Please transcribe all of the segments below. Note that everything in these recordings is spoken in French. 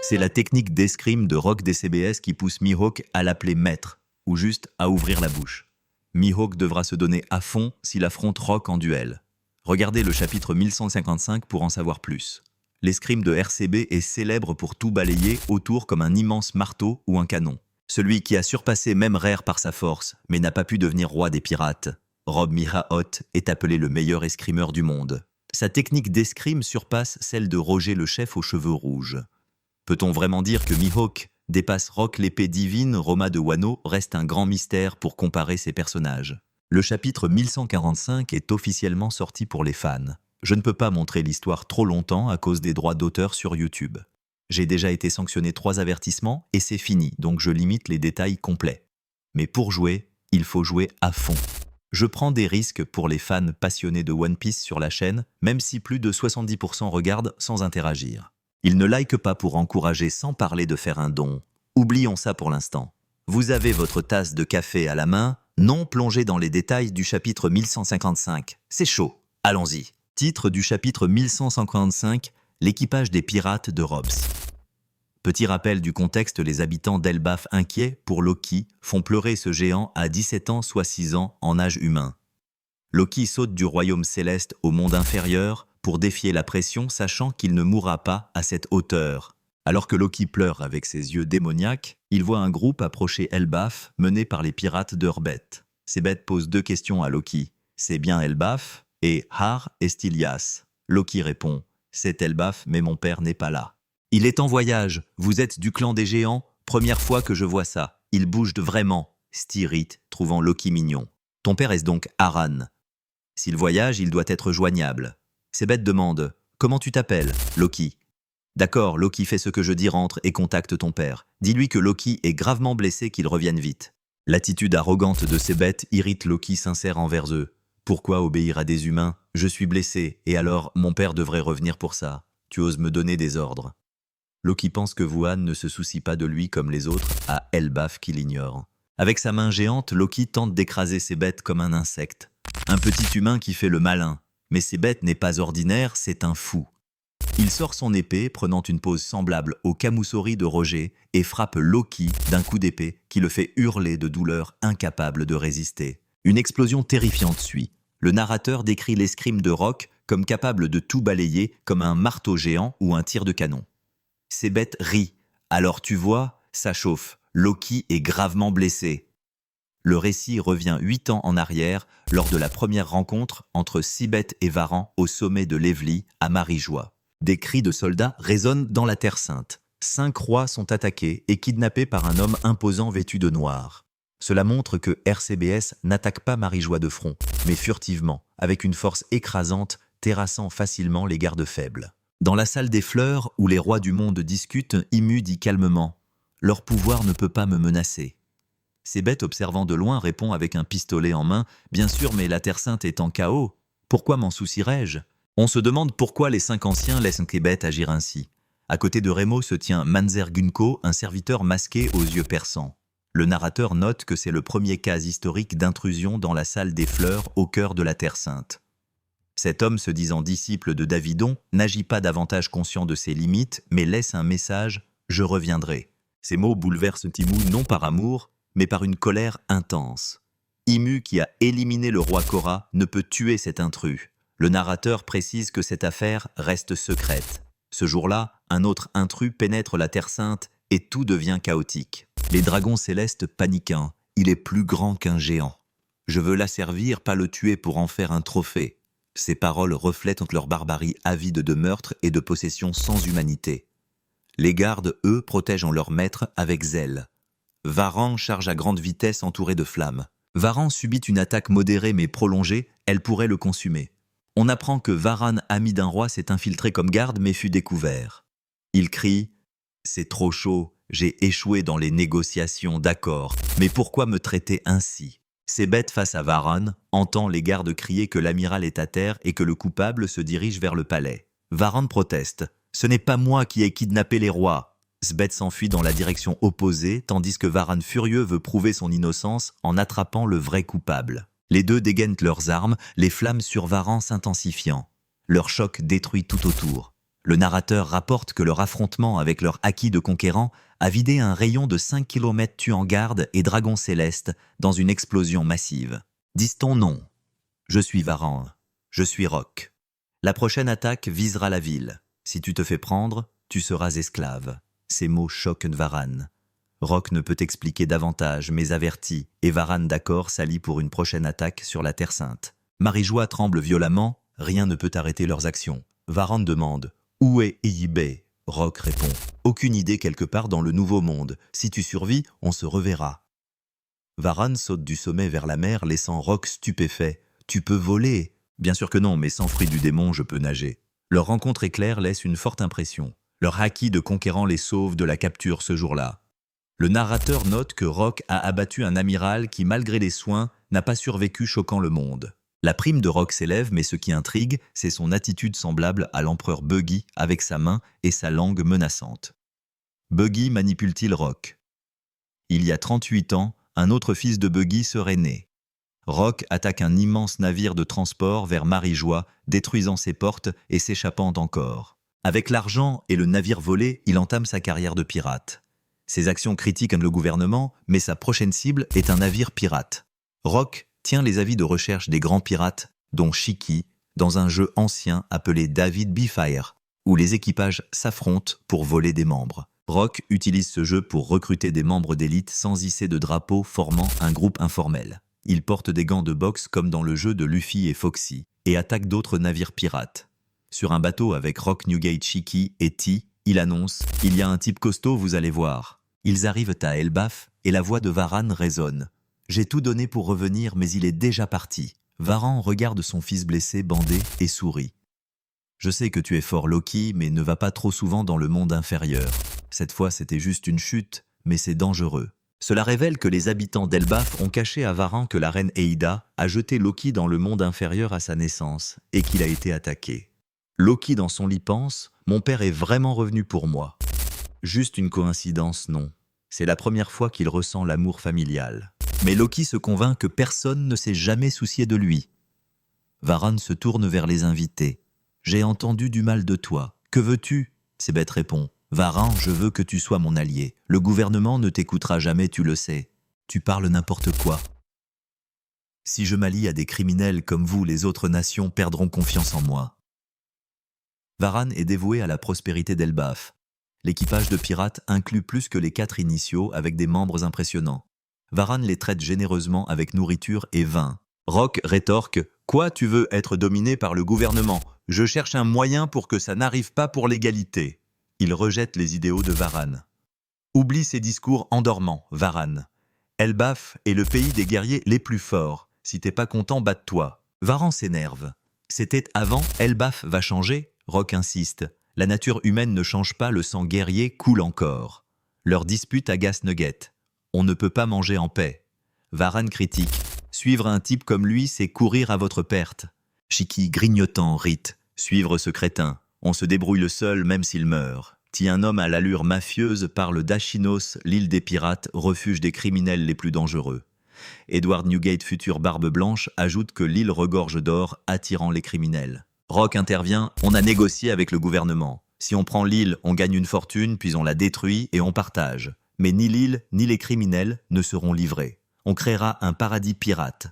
C'est la technique d'escrime de Rock DCBS qui pousse Mihawk à l'appeler maître, ou juste à ouvrir la bouche. Mihawk devra se donner à fond s'il affronte Rock en duel. Regardez le chapitre 1155 pour en savoir plus. L'escrime de RCB est célèbre pour tout balayer autour comme un immense marteau ou un canon. Celui qui a surpassé même Rare par sa force, mais n'a pas pu devenir roi des pirates. Rob Mihawk est appelé le meilleur escrimeur du monde. Sa technique d'escrime surpasse celle de Roger le chef aux cheveux rouges. Peut-on vraiment dire que Mihawk dépasse Rock l'épée divine, Roma de Wano reste un grand mystère pour comparer ces personnages. Le chapitre 1145 est officiellement sorti pour les fans. Je ne peux pas montrer l'histoire trop longtemps à cause des droits d'auteur sur YouTube. J'ai déjà été sanctionné 3 avertissements et c'est fini, donc je limite les détails complets. Mais pour jouer, il faut jouer à fond. Je prends des risques pour les fans passionnés de One Piece sur la chaîne, même si plus de 70% regardent sans interagir. Ils ne likent pas pour encourager sans parler de faire un don. Oublions ça pour l'instant. Vous avez votre tasse de café à la main, non plongez dans les détails du chapitre 1155. C'est chaud, allons-y. Titre du chapitre 1155, l'équipage des pirates de Robs. Petit rappel du contexte, les habitants d'Elbaf inquiets pour Loki font pleurer ce géant à 17 ans soit 6 ans en âge humain. Loki saute du royaume céleste au monde inférieur pour défier la pression, sachant qu'il ne mourra pas à cette hauteur. Alors que Loki pleure avec ses yeux démoniaques, il voit un groupe approcher Elbaf mené par les pirates d'Urbet. Ces bêtes posent 2 questions à Loki. C'est bien Elbaf et Har Estilias. Loki répond, c'est Elbaf mais mon père n'est pas là. Il est en voyage, vous êtes du clan des géants, première fois que je vois ça. Il bouge vraiment. Styrit, trouvant Loki mignon. Ton père est donc Aran. S'il voyage, il doit être joignable. Ces bêtes demandent, comment tu t'appelles, Loki? D'accord, Loki fait ce que je dis, rentre et contacte ton père. Dis-lui que Loki est gravement blessé, qu'il revienne vite. L'attitude arrogante de ces bêtes irrite Loki sincère envers eux. Pourquoi obéir à des humains? Je suis blessé, et alors mon père devrait revenir pour ça. Tu oses me donner des ordres. Loki pense que Wuhan ne se soucie pas de lui comme les autres, à Elbaf qui l'ignore. Avec sa main géante, Loki tente d'écraser ces bêtes comme un insecte. Un petit humain qui fait le malin. Mais ces bêtes n'est pas ordinaire, c'est un fou. Il sort son épée, prenant une pose semblable au Kamusori de Roger, et frappe Loki d'un coup d'épée qui le fait hurler de douleur, incapable de résister. Une explosion terrifiante suit. Le narrateur décrit l'escrime de Rock comme capable de tout balayer comme un marteau géant ou un tir de canon. Ces bêtes rient. Alors tu vois, ça chauffe. Loki est gravement blessé. Le récit revient 8 ans en arrière, lors de la première rencontre entre Sibeth et Varan au sommet de l'Evely, à Marijois. Des cris de soldats résonnent dans la Terre Sainte. 5 rois sont attaqués et kidnappés par un homme imposant vêtu de noir. Cela montre que RCBS n'attaque pas Marijois de front, mais furtivement, avec une force écrasante, terrassant facilement les gardes faibles. Dans la salle des fleurs, où les rois du monde discutent, Imu dit calmement « Leur pouvoir ne peut pas me menacer ». Ces bêtes observant de loin répond avec un pistolet en main « Bien sûr, mais la Terre Sainte est en chaos. Pourquoi m'en soucierais-je » On se demande pourquoi les 5 anciens laissent ces bêtes agir ainsi. À côté de Remo se tient Manzer Gunko, un serviteur masqué aux yeux perçants. Le narrateur note que c'est le premier cas historique d'intrusion dans la salle des fleurs au cœur de la Terre Sainte. Cet homme, se disant disciple de Davidon, n'agit pas davantage conscient de ses limites, mais laisse un message « Je reviendrai ». Ces mots bouleversent Imu non par amour, mais par une colère intense. Imu, qui a éliminé le roi Korra, ne peut tuer cet intrus. Le narrateur précise que cette affaire reste secrète. Ce jour-là, un autre intrus pénètre la Terre Sainte et tout devient chaotique. Les dragons célestes paniquent. Il est plus grand qu'un géant. Je veux l'asservir, pas le tuer pour en faire un trophée. Ces paroles reflètent leur barbarie avide de meurtre et de possession sans humanité. Les gardes, eux, protègent leur maître avec zèle. Varan charge à grande vitesse entouré de flammes. Varan subit une attaque modérée mais prolongée, elle pourrait le consumer. On apprend que Varan, ami d'un roi, s'est infiltré comme garde mais fut découvert. Il crie « C'est trop chaud, j'ai échoué dans les négociations, d'accord, mais pourquoi me traiter ainsi ?» Ces bêtes face à Varan entend les gardes crier que l'amiral est à terre et que le coupable se dirige vers le palais. Varan proteste « Ce n'est pas moi qui ai kidnappé les rois !» Sbeth s'enfuit dans la direction opposée tandis que Varan furieux veut prouver son innocence en attrapant le vrai coupable. Les deux dégainent leurs armes, les flammes sur Varan s'intensifiant. Leur choc détruit tout autour. Le narrateur rapporte que leur affrontement avec leur acquis de conquérant a vidé un rayon de 5 km tuant garde et dragons célestes dans une explosion massive. Dis-t-on non? Je suis Varan. Je suis Roc. La prochaine attaque visera la ville. Si tu te fais prendre, tu seras esclave. Ces mots choquent Varan. Roc ne peut expliquer davantage, mais avertit, et Varan d'accord s'allie pour une prochaine attaque sur la Terre Sainte. Marie-Joie tremble violemment, rien ne peut arrêter leurs actions. Varan demande « Où est Iyibé ?» Roc répond « Aucune idée quelque part dans le Nouveau Monde. Si tu survis, on se reverra. » Varan saute du sommet vers la mer, laissant Roc stupéfait. « Tu peux voler ?» Bien sûr que non, mais sans fruit du démon, je peux nager. Leur rencontre éclair laisse une forte impression. Leur acquis de conquérant les sauve de la capture ce jour-là. Le narrateur note que Roc a abattu un amiral qui, malgré les soins, n'a pas survécu, choquant le monde. La prime de Roc s'élève, mais ce qui intrigue, c'est son attitude semblable à l'empereur Buggy avec sa main et sa langue menaçante. Buggy manipule-t-il Roc? Il y a 38 ans, un autre fils de Buggy serait né. Roc attaque un immense navire de transport vers Marie-Joie, détruisant ses portes et s'échappant encore. Avec l'argent et le navire volé, il entame sa carrière de pirate. Ses actions critiquent le gouvernement, mais sa prochaine cible est un navire pirate. Roc tient les avis de recherche des grands pirates, dont Shiki, dans un jeu ancien appelé David B. Fire, où les équipages s'affrontent pour voler des membres. Roc utilise ce jeu pour recruter des membres d'élite sans hisser de drapeau, formant un groupe informel. Il porte des gants de boxe comme dans le jeu de Luffy et Foxy, et attaque d'autres navires pirates. Sur un bateau avec Roc, Newgate, Shiki et T, il annonce « Il y a un type costaud, vous allez voir ». Ils arrivent à Elbaf et la voix de Varan résonne. « J'ai tout donné pour revenir, mais il est déjà parti. » Varan regarde son fils blessé, bandé, et sourit. « Je sais que tu es fort, Loki, mais ne va pas trop souvent dans le monde inférieur. Cette fois, c'était juste une chute, mais c'est dangereux. » Cela révèle que les habitants d'Elbaf ont caché à Varan que la reine Eida a jeté Loki dans le monde inférieur à sa naissance et qu'il a été attaqué. Loki dans son lit pense « Mon père est vraiment revenu pour moi. » Juste une coïncidence, non. C'est la première fois qu'il ressent l'amour familial. Mais Loki se convainc que personne ne s'est jamais soucié de lui. Varan se tourne vers les invités. « J'ai entendu du mal de toi. Que veux-tu » Sebeth répond. « Varan, je veux que tu sois mon allié. Le gouvernement ne t'écoutera jamais, tu le sais. Tu parles n'importe quoi. Si je m'allie à des criminels comme vous, les autres nations perdront confiance en moi. » Varan est dévoué à la prospérité d'Elbaf. L'équipage de pirates inclut plus que les 4 initiaux avec des membres impressionnants. Varan les traite généreusement avec nourriture et vin. Roc rétorque « Quoi, tu veux être dominé par le gouvernement? Je cherche un moyen pour que ça n'arrive pas pour l'égalité. » Il rejette les idéaux de Varan. Oublie ces discours endormants, Varan. Elbaf est le pays des guerriers les plus forts. Si t'es pas content, batte-toi. Varan s'énerve. C'était avant, Elbaf va changer? Roc insiste. La nature humaine ne change pas, le sang guerrier coule encore. Leur dispute agace Nugget. On ne peut pas manger en paix. Varan critique. Suivre un type comme lui, c'est courir à votre perte. Shiki grignotant rite. Suivre ce crétin. On se débrouille le seul même s'il meurt. Si un homme à l'allure mafieuse parle d'Achinos, l'île des pirates, refuge des criminels les plus dangereux. Edward Newgate, future barbe blanche, ajoute que l'île regorge d'or, attirant les criminels. Roc intervient, on a négocié avec le gouvernement. Si on prend l'île, on gagne une fortune, puis on la détruit et on partage. Mais ni l'île, ni les criminels ne seront livrés. On créera un paradis pirate.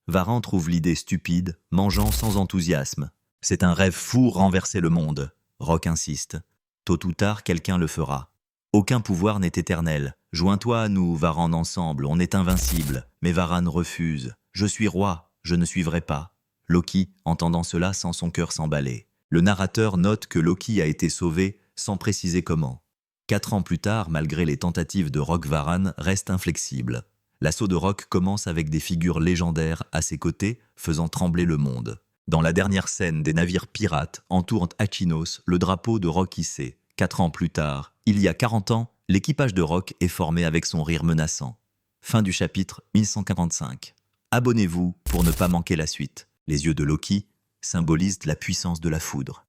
Varan trouve l'idée stupide, mangeant sans enthousiasme. C'est un rêve fou, renverser le monde. Roc insiste. Tôt ou tard, quelqu'un le fera. Aucun pouvoir n'est éternel. Joins-toi à nous, Varan, ensemble, on est invincible. Mais Varan refuse. Je suis roi, je ne suivrai pas. Loki, entendant cela, sent son cœur s'emballer. Le narrateur note que Loki a été sauvé, sans préciser comment. 4 ans plus tard, malgré les tentatives de Roc, Varan reste inflexible. L'assaut de Roc commence avec des figures légendaires à ses côtés, faisant trembler le monde. Dans la dernière scène, des navires pirates entourent Achinos, le drapeau de Roc hissé. 4 ans plus tard, il y a 40 ans, l'équipage de Roc est formé avec son rire menaçant. Fin du chapitre 1145. Abonnez-vous pour ne pas manquer la suite. Les yeux de Loki symbolisent la puissance de la foudre.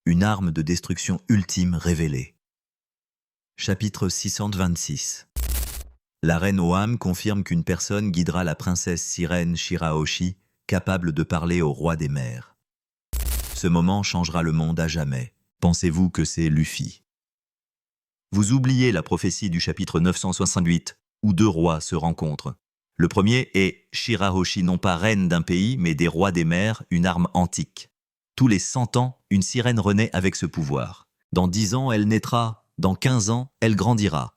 Une arme de destruction ultime révélée. Chapitre 626. La reine Oham confirme qu'une personne guidera la princesse sirène Shirahoshi, capable de parler au roi des mers. Ce moment changera le monde à jamais. Pensez-vous que c'est Luffy? Vous oubliez la prophétie du chapitre 968, où deux rois se rencontrent. Le premier est Shirahoshi, non pas reine d'un pays, mais des rois des mers, une arme antique. Tous les 100 ans, une sirène renaît avec ce pouvoir. Dans 10 ans, elle naîtra. Dans 15 ans, elle grandira.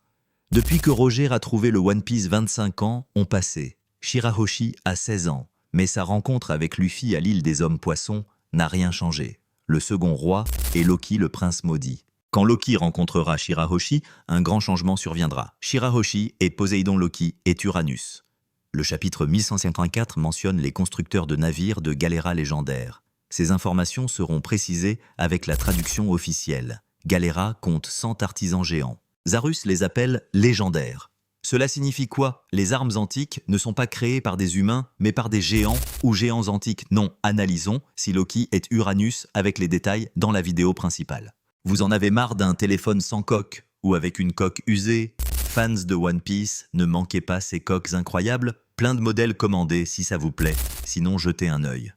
Depuis que Roger a trouvé le One Piece, 25 ans ont passé. Shirahoshi a 16 ans, mais sa rencontre avec Luffy à l'île des Hommes-Poissons n'a rien changé. Le second roi est Loki, le prince maudit. Quand Loki rencontrera Shirahoshi, un grand changement surviendra. Shirahoshi et Poséidon Loki est Uranus. Le chapitre 1154 mentionne les constructeurs de navires de Galera légendaires. Ces informations seront précisées avec la traduction officielle. Galera compte 100 artisans géants. Zarus les appelle légendaires. Cela signifie quoi? Les armes antiques ne sont pas créées par des humains, mais par des géants ou géants antiques. Non, analysons si Loki est Uranus avec les détails dans la vidéo principale. Vous en avez marre d'un téléphone sans coque ou avec une coque usée? Fans de One Piece, ne manquez pas ces coques incroyables, plein de modèles commandés si ça vous plaît, sinon jetez un œil.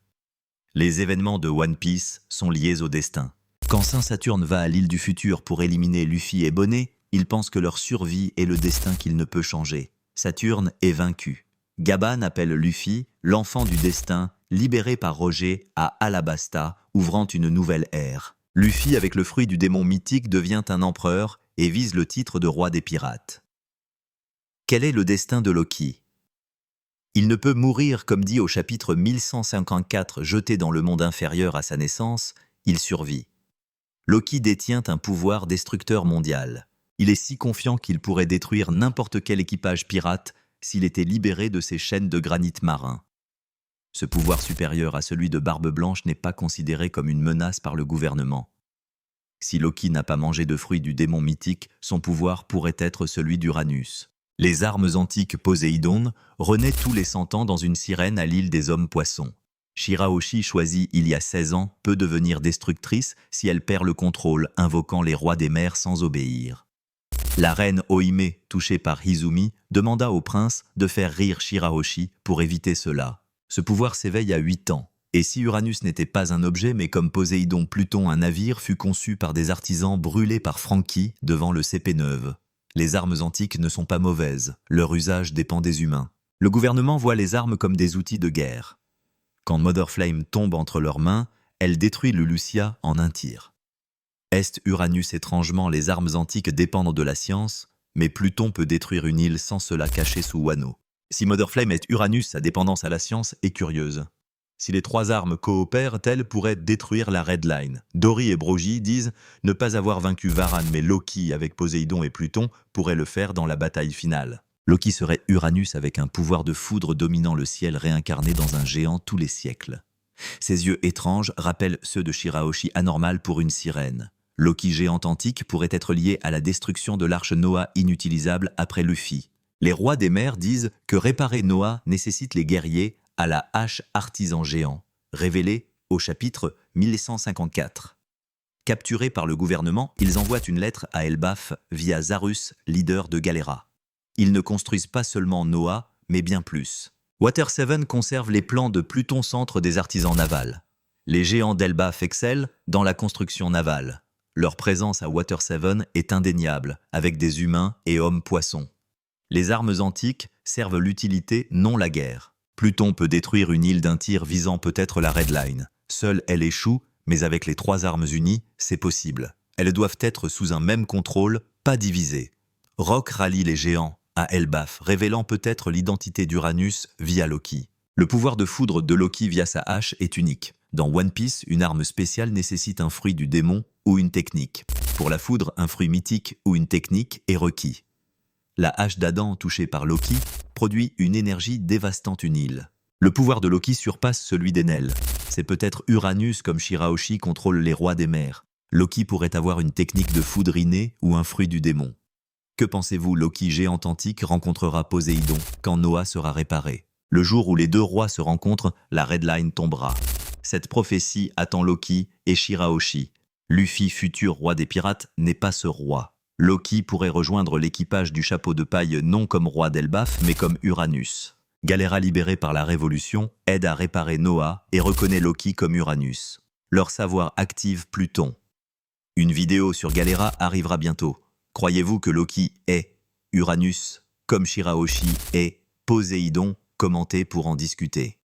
Les événements de One Piece sont liés au destin. Quand Saint Saturne va à l'île du futur pour éliminer Luffy et Bonnet, ils pensent que leur survie est le destin qu'il ne peut changer. Saturne est vaincu. Gaban appelle Luffy l'enfant du destin, libéré par Roger à Alabasta, ouvrant une nouvelle ère. Luffy, avec le fruit du démon mythique, devient un empereur et vise le titre de roi des pirates. Quel est le destin de Loki? Il ne peut mourir, comme dit au chapitre 1154, jeté dans le monde inférieur à sa naissance, il survit. Loki détient un pouvoir destructeur mondial. Il est si confiant qu'il pourrait détruire n'importe quel équipage pirate s'il était libéré de ses chaînes de granit marin. Ce pouvoir supérieur à celui de Barbe Blanche n'est pas considéré comme une menace par le gouvernement. Si Loki n'a pas mangé de fruits du démon mythique, son pouvoir pourrait être celui d'Uranus. Les armes antiques Poséidon renaît tous les 100 ans dans une sirène à l'île des Hommes-Poissons. Shirahoshi, choisie il y a 16 ans, peut devenir destructrice si elle perd le contrôle, invoquant les rois des mers sans obéir. La reine Oime, touchée par Izumi, demanda au prince de faire rire Shirahoshi pour éviter cela. Ce pouvoir s'éveille à 8 ans. Et si Uranus n'était pas un objet, mais comme Poséidon Pluton un navire, fut conçu par des artisans brûlés par Franky devant le CP9. Les armes antiques ne sont pas mauvaises, leur usage dépend des humains. Le gouvernement voit les armes comme des outils de guerre. Quand Mother Flame tombe entre leurs mains, elle détruit le Lucia en un tir. Est Uranus étrangement, les armes antiques dépendent de la science, mais Pluton peut détruire une île sans cela cacher sous Wano. Si Mother Flame est Uranus, sa dépendance à la science est curieuse. Si les trois armes coopèrent, elles pourraient détruire la Red Line. Dory et Brogy disent ne pas avoir vaincu Varan, mais Loki avec Poséidon et Pluton pourrait le faire dans la bataille finale. Loki serait Uranus avec un pouvoir de foudre dominant le ciel, réincarné dans un géant tous les siècles. Ses yeux étranges rappellent ceux de Shirahoshi, anormal pour une sirène. Loki géant antique pourrait être lié à la destruction de l'arche Noah inutilisable après Luffy. Les rois des mers disent que réparer Noah nécessite les guerriers à la hache artisan géant, révélé au chapitre 1154. Capturés par le gouvernement, ils envoient une lettre à Elbaf via Zarus, leader de Galera. Ils ne construisent pas seulement Noah, mais bien plus. Water 7 conserve les plans de Pluton, centre des artisans navals. Les géants d'Elbaf excellent dans la construction navale. Leur présence à Water 7 est indéniable, avec des humains et hommes-poissons. Les armes antiques servent l'utilité, non la guerre. Pluton peut détruire une île d'un tir visant peut-être la Red Line. Seule elle échoue, mais avec les trois armes unies, c'est possible. Elles doivent être sous un même contrôle, pas divisées. Rock rallie les géants à Elbaf, révélant peut-être l'identité d'Uranus via Loki. Le pouvoir de foudre de Loki via sa hache est unique. Dans One Piece, une arme spéciale nécessite un fruit du démon ou une technique. Pour la foudre, un fruit mythique ou une technique est requis. La hache d'Adam, touchée par Loki, produit une énergie dévastant une île. Le pouvoir de Loki surpasse celui d'Enel. C'est peut-être Uranus comme Shirahoshi contrôle les rois des mers. Loki pourrait avoir une technique de foudre innée ou un fruit du démon. Que pensez-vous, Loki géant antique rencontrera Poséidon quand Noah sera réparé? Le jour où les deux rois se rencontrent, la Red Line tombera. Cette prophétie attend Loki et Shirahoshi. Luffy, futur roi des pirates, n'est pas ce roi. Loki pourrait rejoindre l'équipage du chapeau de paille non comme roi d'Elbaf, mais comme Uranus. Galera, libérée par la Révolution, aide à réparer Noah et reconnaît Loki comme Uranus. Leur savoir active Pluton. Une vidéo sur Galera arrivera bientôt. Croyez-vous que Loki est Uranus, comme Shirahoshi est Poséidon? Commentez pour en discuter.